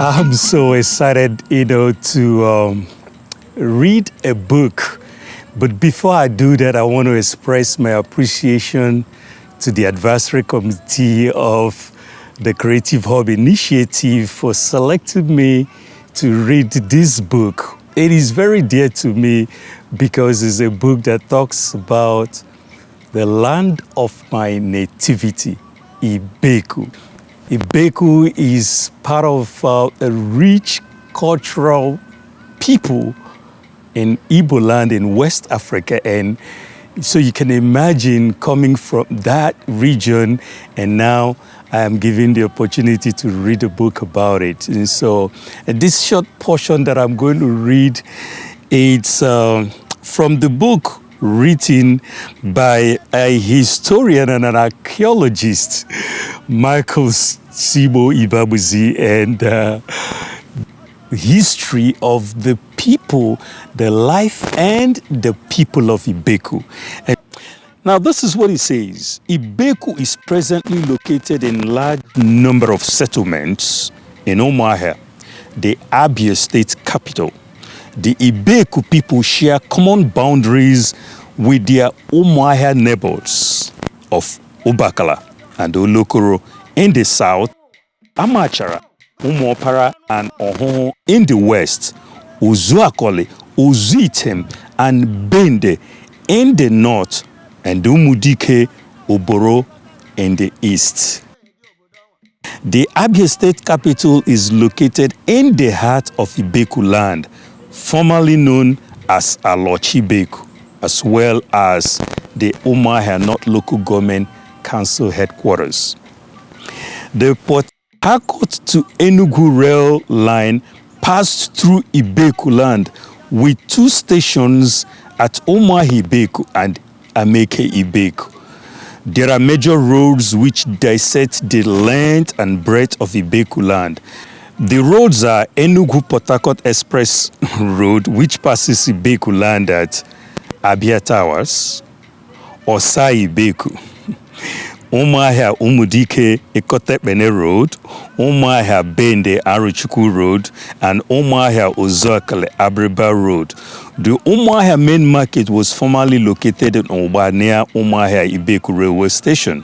I'm so excited, to read a book. But before I do that, I want to express my appreciation to the advisory committee of the Creative Hub Initiative for selecting me to read this book. It is very dear to me because it's a book that talks about the land of my nativity, Ibeku. Ibeku is part of a rich cultural people in Igbo land in West Africa. And so you can imagine coming from that region, and now I am given the opportunity to read a book about it. And so this short portion that I'm going to read, it's from the book written by a historian and an archaeologist, Michael Chigbo Ibeagbazi, and history of the people, the life and the people of Ibeku. And now this is what it says. Ibeku is presently located in large number of settlements in Umuahia, the Abia state capital. The Ibeku people share common boundaries with their Umuahia neighbors of Ubakala and Olokoro in the south, Amachara, Umuopara and Ohon in the west, Uzuakole, Uzuitem and Bende in the north, and Umudike, Oboro in the east. The Abia state capital is located in the heart of Ibeku land, formerly known as Alochi Ibeku, as well as the Umuahia North Local Government Council headquarters. The Port Harcourt to Enugu rail line passed through Ibeku land with two stations at Umuahia Ibeku and Ameke Ibeku. There are major roads which dissect the length and breadth of Ibeku land. The roads are Enugu-Port Harcourt Express Road, which passes Ibeku land at Abia Towers, Osa Ibeku, Umuahia Umudike Ikotepene Road, Umuahia Bende Aruchuku Road, and Umuahia Uzuakale Abriba Road. The Umuahia main market was formerly located in Oba near Umuahia Ibeku railway station.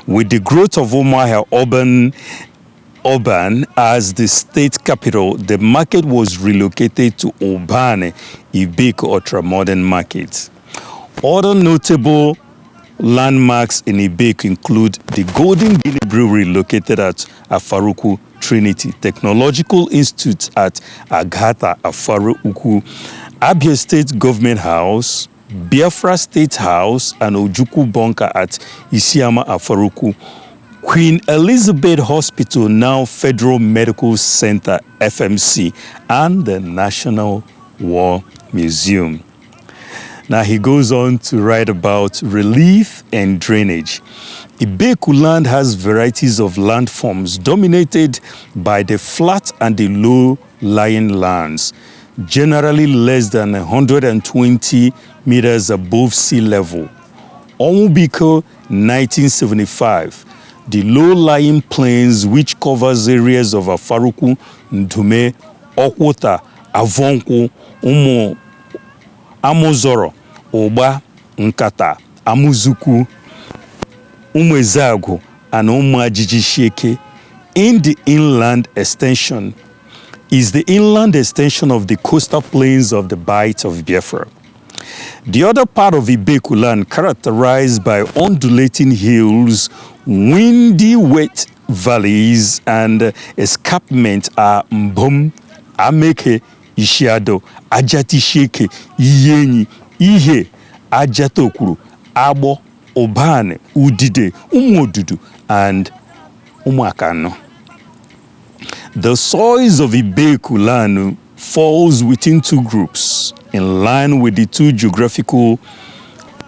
With the growth of Umuahia urban as the state capital, the market was relocated to Obane Ibeku ultra-modern market. Other notable landmarks in Ibeku include the Golden Guinea Brewery located at Afaruku Trinity Technological Institute at Agata Afaruku, Abia State Government House, Biafra State House, and Ojuku Bunker at Isiama Afaruku, Queen Elizabeth Hospital, now Federal Medical Center, FMC, and the National War Museum. Now he goes on to write about relief and drainage. Ibeku land has varieties of landforms dominated by the flat and the low-lying lands, generally less than 120 meters above sea level. Omubiko, 1975. The low-lying plains, which covers areas of Afaruku, Ndume, Okwota, Avonku, Amozoro, Oba, Nkata, Amuzuku, Umezago, and Umajijisheke in the inland extension is the inland extension of the coastal plains of the Bight of Biafra. The other part of Ibeku land, characterized by undulating hills, windy wet valleys, and escarpment, are Mbom, Ameke, Ishiado, Ajatisheke, Iyenyi, Ihe, Ajatokuru, Abo, Obane, Udide, Umodudu, and Umakano. The soils of Ibeku land falls within two groups, in line with the two geographical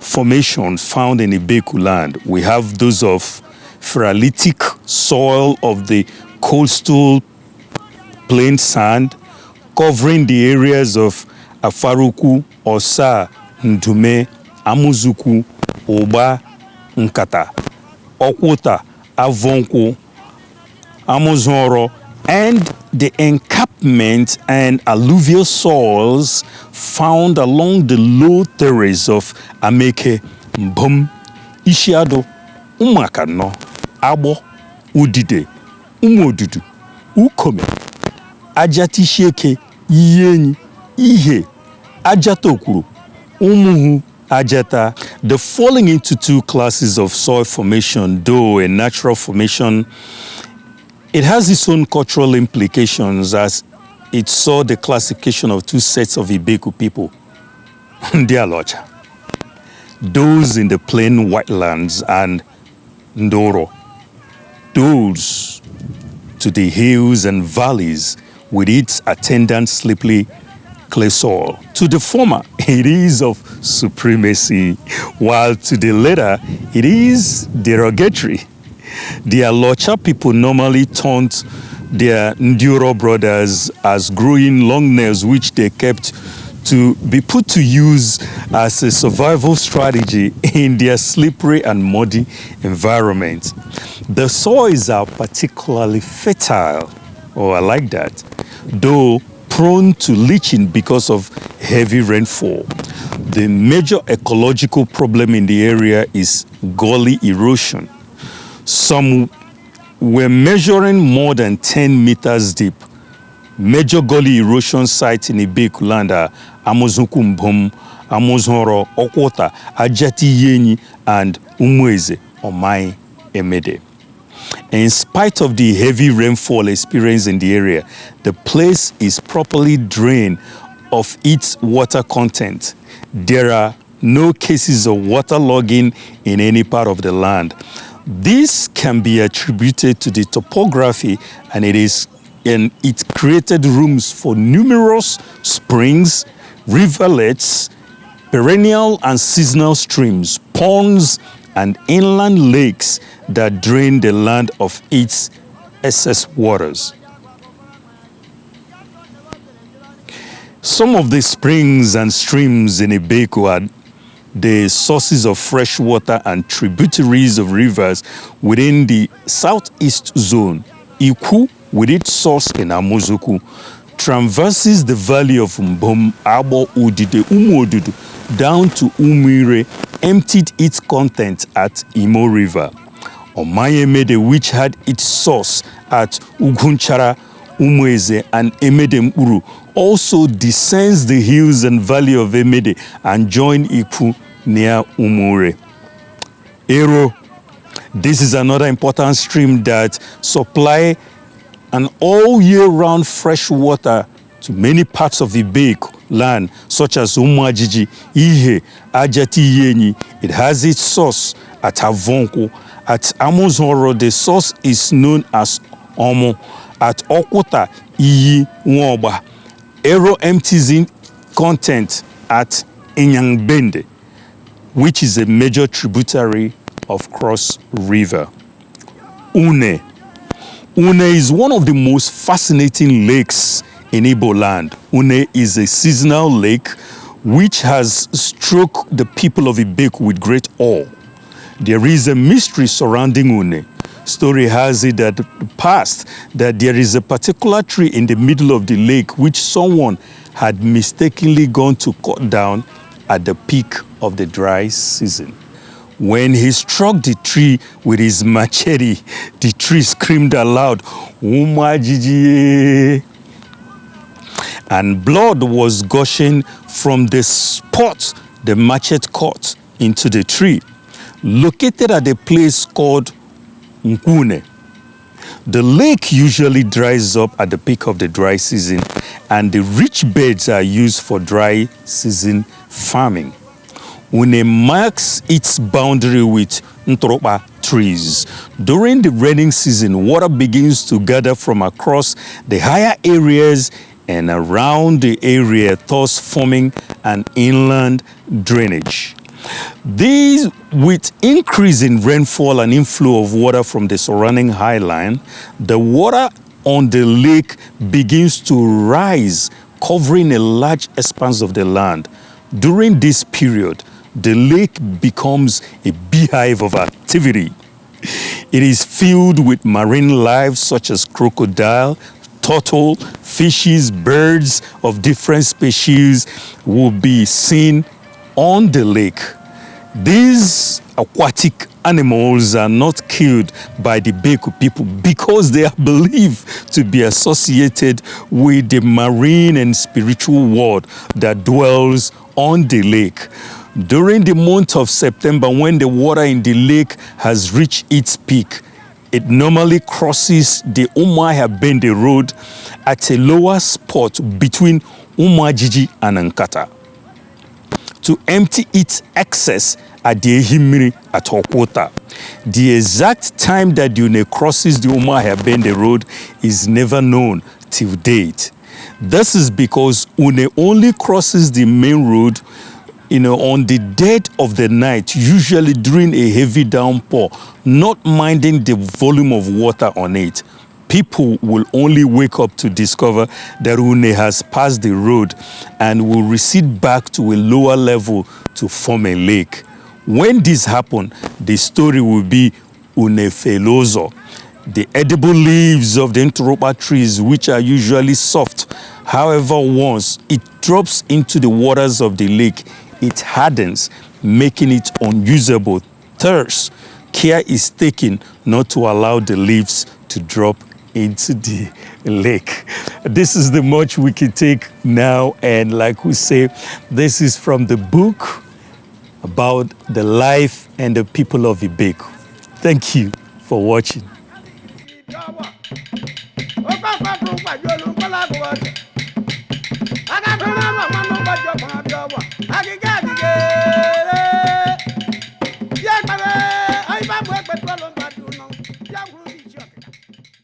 formations found in Ibeku land. We have those of feralitic soil of the coastal plain sand, covering the areas of Afaruku, Osa, Ndume, Amuzuku, Oba, Nkata, Okwota, Avonku, Amozoro, and the encampment and alluvial soils found along the low terrace of Ameke, Mbom, Ishiado, Umakano, Abo, Udide, Umodudu, Ukome, Ajatisheke, Yenyi, Ihe, Ajatokuru, Umuhu, Ajata. The falling into two classes of soil formation, though a natural formation, it has its own cultural implications as it saw the classification of two sets of Ibeku people. Dialocha. Those in the plain whitelands and Ndoro. Those to the hills and valleys with its attendant slippery clay soil. To the former, it is of supremacy, while to the latter, it is derogatory. The Alocha people normally taunt their Nduro brothers as growing long nails, which they kept to be put to use as a survival strategy in their slippery and muddy environment. The soils are particularly fertile, I like that, though prone to leaching because of heavy rainfall. The major ecological problem in the area is gully erosion. Some were measuring more than 10 meters deep. Major gully erosion sites in Ibeku land are Amozuku Mbom, Amozonro, Okwota, Ajati Yenyi, and Umweze, Omai Emede. In spite of the heavy rainfall experienced in the area, the place is properly drained of its water content. There are no cases of waterlogging in any part of the land. This can be attributed to the topography, and it created rooms for numerous springs, rivulets, perennial and seasonal streams, ponds, and inland lakes that drain the land of its excess waters. Some of the springs and streams in Ibeku are the sources of fresh water and tributaries of rivers within the southeast zone. Iku, with its source in Amozuku, traverses the valley of Mbom, Abo, Udide, Umodudu, down to Umire, emptied its content at Imo River. Omayemede, which had its source at Ugunchara, Umweze, and Emede Uru, also descends the hills and valley of Emede and join Iku near Umure. Ero, this is another important stream that supply an all-year-round fresh water to many parts of Ibeku land, such as Umajiji, Ihe, Ajati Yenyi. It has its source at Avonko. At Amozonro, the source is known as Omo. At Okwota, Iyi, Nwoba. Ero empties in content at Inyangbende, which is a major tributary of Cross River. Une. Une is one of the most fascinating lakes in Igbo land. Une is a seasonal lake which has struck the people of Ibeku with great awe. There is a mystery surrounding Une. Story has it that the past that there is a particular tree in the middle of the lake which someone had mistakenly gone to cut down at the peak of the dry season. When he struck the tree with his machete, the tree screamed aloud, "Umajiji!" And blood was gushing from the spot the machete cut into the tree, located at a place called Nkune. The lake usually dries up at the peak of the dry season, and the rich beds are used for dry season farming. Une marks its boundary with Ntropa trees. During the rainy season, water begins to gather from across the higher areas and around the area, thus forming an inland drainage. These, with increase in rainfall and inflow of water from the surrounding highland, the water on the lake begins to rise, covering a large expanse of the land. During this period, the lake becomes a beehive of activity. It is filled with marine life such as crocodile, turtle, fishes, birds of different species will be seen on the lake. These aquatic animals are not killed by the Ibeku people because they are believed to be associated with the marine and spiritual world that dwells on the lake. During the month of September, when the water in the lake has reached its peak, it normally crosses the Umuahia Bende Road at a lower spot between Umuajiji and Nkata to empty its excess at the Ehimiri at Okwota. The exact time that the Une crosses the Umuahia Bende Road is never known till date. This is because Une only crosses the main road on the dead of the night, usually during a heavy downpour, not minding the volume of water on it. People will only wake up to discover that Une has passed the road and will recede back to a lower level to form a lake. When this happens, the story will be Une Felozo. The edible leaves of the Ntoropa trees, which are usually soft, however, once it drops into the waters of the lake, it hardens, making it unusable. Thus, care is taken not to allow the leaves to drop into the lake. This is the much we can take now, and like we say, this is from the book about the life and the people of Ibeku. Thank you for watching.